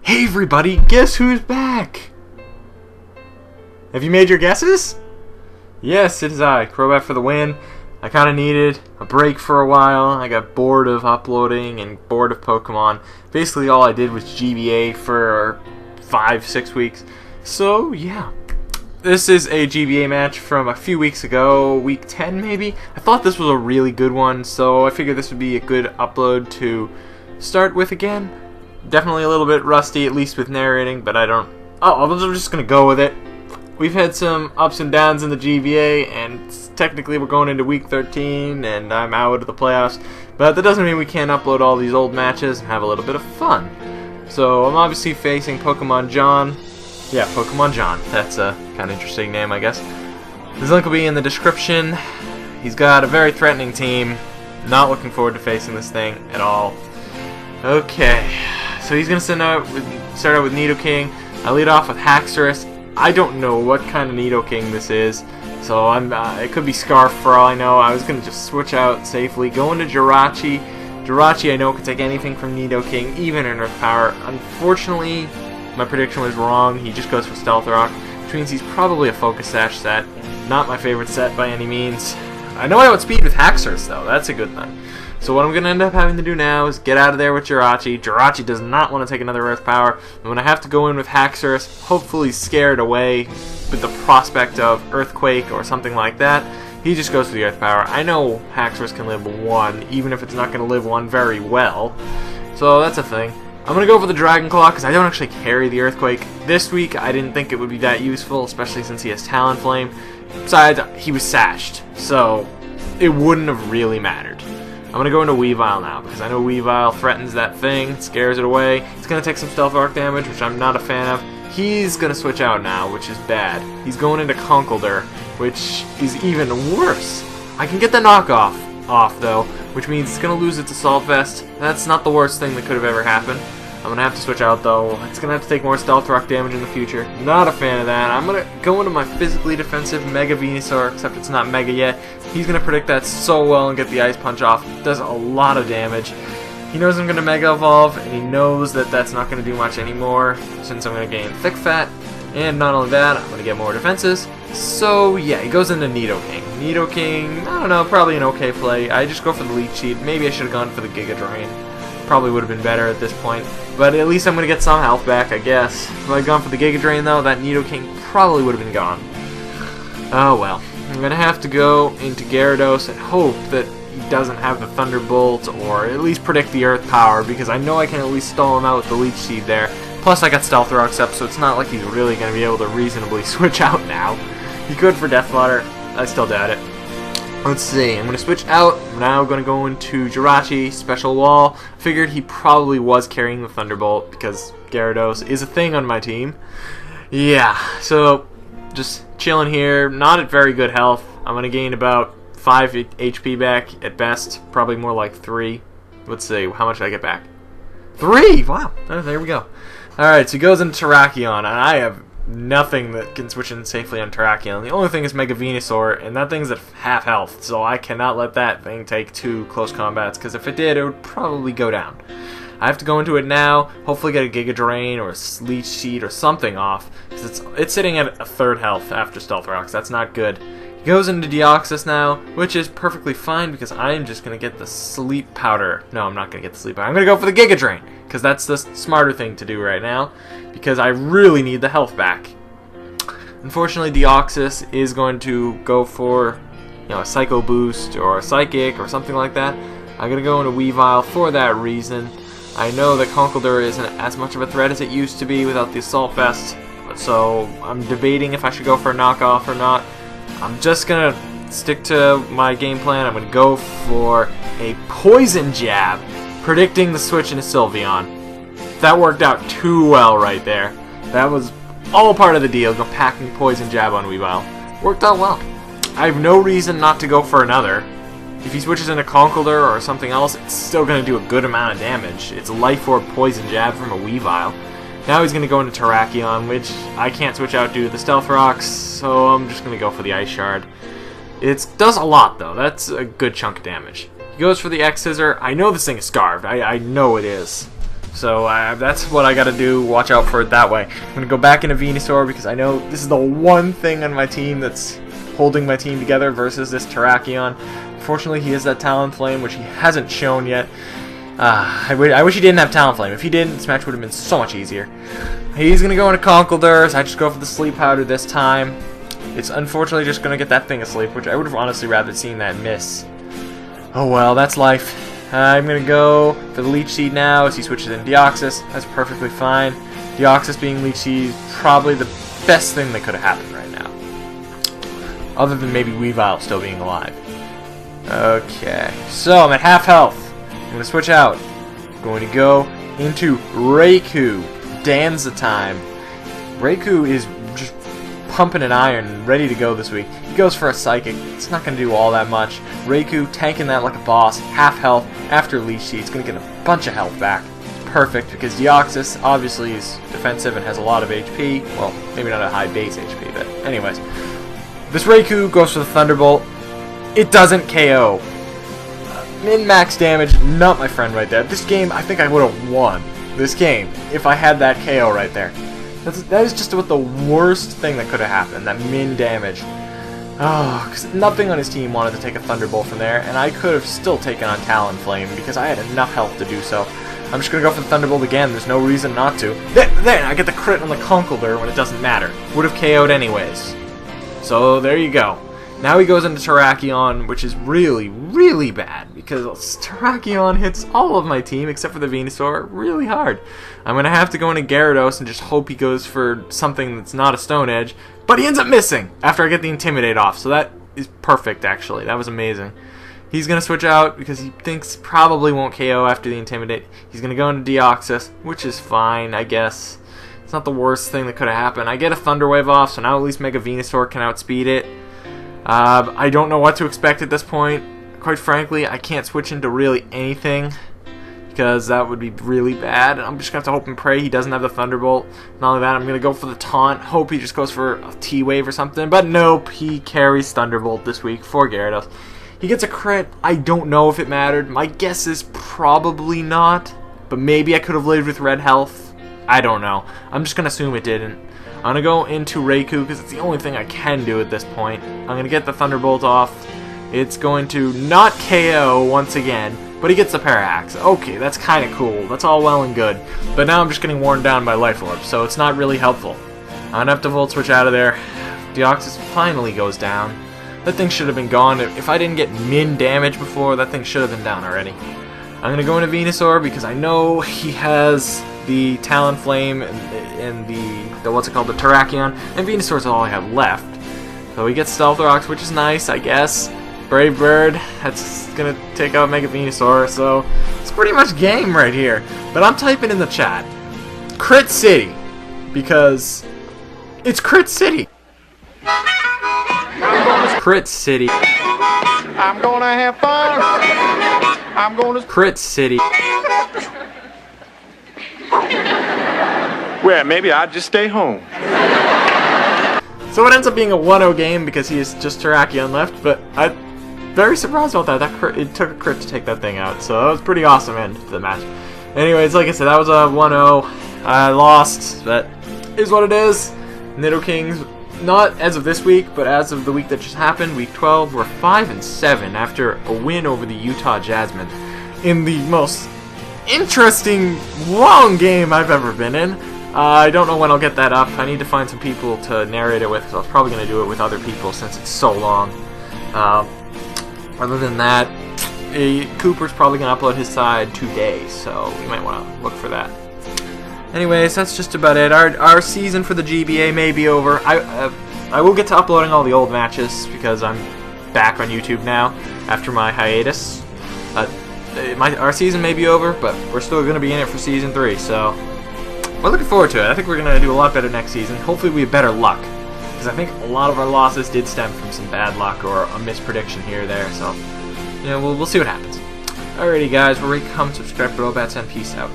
Hey everybody, guess who's back? Have you made your guesses? Yes, it is I, Crobat for the win. I kind of needed a break for a while. I got bored of uploading and bored of Pokemon. Basically all I did was GBA for 5-6 weeks. So yeah, this is a GBA match from a few weeks ago, week 10 maybe. I thought this was a really good one, so I figured this would be a good upload to start with again. Definitely a little bit rusty, at least with narrating, but I'm just going to go with it. We've had some ups and downs in the GBA, and technically we're going into week 13, and I'm out of the playoffs. But that doesn't mean we can't upload all these old matches and have a little bit of fun. So I'm obviously facing Pokemon John. Yeah, Pokemon John. That's a kind of interesting name, I guess. His link will be in the description. He's got a very threatening team. Not looking forward to facing this thing at all. Okay. So he's going to start out with Nidoking. I lead off with Haxorus. I don't know what kind of Nidoking this is, so it could be Scarf for all I know. I was going to just switch out safely. Go into Jirachi. Jirachi I know can take anything from Nidoking, even in Earth Power. Unfortunately, my prediction was wrong. He just goes for Stealth Rock, which means he's probably a Focus Sash set. Not my favorite set by any means. I know I outspeed with Haxorus, though. That's a good thing. So what I'm going to end up having to do now is get out of there with Jirachi. Jirachi does not want to take another Earth Power. I'm going to have to go in with Haxorus, hopefully scared away with the prospect of Earthquake or something like that. He just goes for the Earth Power. I know Haxorus can live one, even if it's not going to live one very well. So that's a thing. I'm going to go for the Dragon Claw because I don't actually carry the Earthquake. This week I didn't think it would be that useful, especially since he has Talonflame. Besides, he was sashed, so it wouldn't have really mattered. I'm going to go into Weavile now, because I know Weavile threatens that thing, scares it away. It's going to take some Stealth Rock damage, which I'm not a fan of. He's going to switch out now, which is bad. He's going into Conkeldurr, which is even worse. I can get the knockoff off, though, which means it's going to lose its Assault Vest. That's not the worst thing that could have ever happened. I'm going to have to switch out, though. It's going to have to take more Stealth Rock damage in the future. Not a fan of that. I'm going to go into my physically defensive Mega Venusaur, except it's not Mega yet. He's going to predict that so well and get the Ice Punch off. Does a lot of damage. He knows I'm going to Mega Evolve, and he knows that that's not going to do much anymore, since I'm going to gain Thick Fat. And not only that, I'm going to get more defenses. So, yeah, he goes into Nidoking. Nidoking, I don't know, probably an okay play. I just go for the Leech Seed. Maybe I should have gone for the Giga Drain. Probably would have been better at this point. But at least I'm going to get some health back, I guess. If I'd gone for the Giga Drain, though, that Nidoking probably would have been gone. Oh, well. I'm going to have to go into Gyarados and hope that he doesn't have the Thunderbolt, or at least predict the Earth Power, because I know I can at least stall him out with the Leech Seed there. Plus, I got Stealth Rocks up, so it's not like he's really going to be able to reasonably switch out now. He could for Death Water. I still doubt it. Let's see, I'm going to switch out. I'm now going to go into Jirachi, Special Wall. Figured he probably was carrying the Thunderbolt because Gyarados is a thing on my team. Yeah, so just chilling here, not at very good health. I'm going to gain about 5 HP back at best, probably more like 3. Let's see, how much did I get back? 3! Wow, oh, there we go. Alright, so he goes into Terrakion, and I have nothing that can switch in safely on Terrakion. The only thing is Mega Venusaur, and that thing's at half health, so I cannot let that thing take 2 close combats, because if it did, it would probably go down. I have to go into it now, hopefully get a Giga Drain or a Leech Seed or something off, because it's sitting at a 3rd health after Stealth Rocks. That's not good. He goes into Deoxys now, which is perfectly fine, because I'm just going to get the Sleep Powder. No, I'm not going to get the Sleep Powder. I'm going to go for the Giga Drain, because that's the smarter thing to do right now, because I really need the health back. Unfortunately, Deoxys is going to go for, a Psycho Boost or a Psychic or something like that. I'm going to go into Weavile for that reason. I know that Conkeldurr isn't as much of a threat as it used to be without the Assault Vest, so I'm debating if I should go for a knockoff or not. I'm just going to stick to my game plan. I'm going to go for a Poison Jab, predicting the switch into Sylveon. That worked out too well right there. That was all part of the deal, go packing Poison Jab on Weavile. Worked out well. I have no reason not to go for another. If he switches into Conkeldurr or something else, it's still going to do a good amount of damage. It's a Life Orb Poison Jab from a Weavile. Now he's going to go into Terrakion, which I can't switch out due to the Stealth Rocks, so I'm just going to go for the Ice Shard. It does a lot, though. That's a good chunk of damage. He goes for the X-Scissor. I know this thing is Scarved. I know it is. So that's what I gotta do. Watch out for it that way. I'm gonna go back into Venusaur because I know this is the one thing on my team that's holding my team together versus this Terrakion. Unfortunately, he has that Talonflame, which he hasn't shown yet. I wish he didn't have Talonflame. If he didn't, this match would have been so much easier. He's gonna go into Conkeldurr, so I just go for the Sleep Powder this time. It's unfortunately just gonna get that thing asleep, which I would have honestly rather seen that miss. Oh well, that's life. I'm going to go for the Leech Seed now as he switches in Deoxys. That's perfectly fine. Deoxys being Leech Seed is probably the best thing that could have happened right now. Other than maybe Weavile still being alive. Okay, so I'm at half health. I'm going to switch out. I'm going to go into Raikou. Danza time. Raikou is just pumping an iron, ready to go this week. He goes for a Psychic. It's not going to do all that much. Raikou tanking that like a boss. Half health after Leech Seed. It's going to get a bunch of health back. It's perfect because Deoxys obviously is defensive and has a lot of HP. Well, maybe not a high base HP, but anyways. This Raikou goes for the Thunderbolt. It doesn't KO. Min-max damage, not my friend right there. This game, I think I would have won this game if I had that KO right there. That is just about the worst thing that could have happened, that min damage. Oh, because nothing on his team wanted to take a Thunderbolt from there, and I could have still taken on Talonflame because I had enough health to do so. I'm just going to go for the Thunderbolt again, there's no reason not to. Then I get the crit on the Conkeldurr when it doesn't matter. Would have KO'd anyways. So there you go. Now he goes into Terrakion, which is really, really bad, because Terrakion hits all of my team, except for the Venusaur, really hard. I'm going to have to go into Gyarados and just hope he goes for something that's not a Stone Edge, but he ends up missing after I get the Intimidate off, so that is perfect, actually. That was amazing. He's going to switch out because he thinks probably won't KO after the Intimidate. He's going to go into Deoxys, which is fine, I guess. It's not the worst thing that could have happened. I get a Thunder Wave off, so now at least Mega Venusaur can outspeed it. I don't know what to expect at this point. Quite frankly, I can't switch into really anything because that would be really bad. I'm just going to have to hope and pray he doesn't have the Thunderbolt. Not only that, I'm going to go for the Taunt, hope he just goes for a T-Wave or something, but nope, he carries Thunderbolt this week for Gyarados. He gets a crit. I don't know if it mattered. My guess is probably not, but maybe I could have lived with red health. I don't know. I'm just going to assume it didn't. I'm going to go into Raikou because it's the only thing I can do at this point. I'm going to get the Thunderbolt off. It's going to not KO once again, but he gets the Parahax. Okay, that's kind of cool. That's all well and good. But now I'm just getting worn down by Life Orb, so it's not really helpful. I'm going to have to Volt Switch out of there. Deoxys finally goes down. That thing should have been gone. If I didn't get min damage before, that thing should have been down already. I'm going to go into Venusaur because I know he has the Talonflame and the what's it called, the Terrakion, and Venusaur's all I have left. So he gets Stealth Rocks, which is nice, I guess. Brave Bird, that's gonna take out Mega Venusaur, so it's pretty much game right here. But I'm typing in the chat, Crit City, because it's Crit City. Crit City. I'm gonna have fun. I'm gonna Crit City. Well, maybe I'll just stay home. So it ends up being a 1-0 game because he is just Terrakion left, but I'm very surprised about that. It took a crit to take that thing out, so that was a pretty awesome end to the match. Anyways, like I said, that was a 1-0. I lost, but is what it is. Nidoking's, not as of this week, but as of the week that just happened, week 12, we're 5-7 after a win over the Utah Jasmine in the most interesting, long game I've ever been in. I don't know when I'll get that up. I need to find some people to narrate it with, because I was probably going to do it with other people since it's so long. Other than that, Cooper's probably going to upload his side today, so you might want to look for that. Anyways, that's just about it. Our season for the GBA may be over. I will get to uploading all the old matches because I'm back on YouTube now after my hiatus. Our season may be over, but we're still going to be in it for Season 3, so we're looking forward to it. I think we're going to do a lot better next season. Hopefully we have better luck, because I think a lot of our losses did stem from some bad luck or a misprediction here or there, so you know, we'll see what happens. Alrighty guys, we're ready to come, subscribe, Robats, and peace out.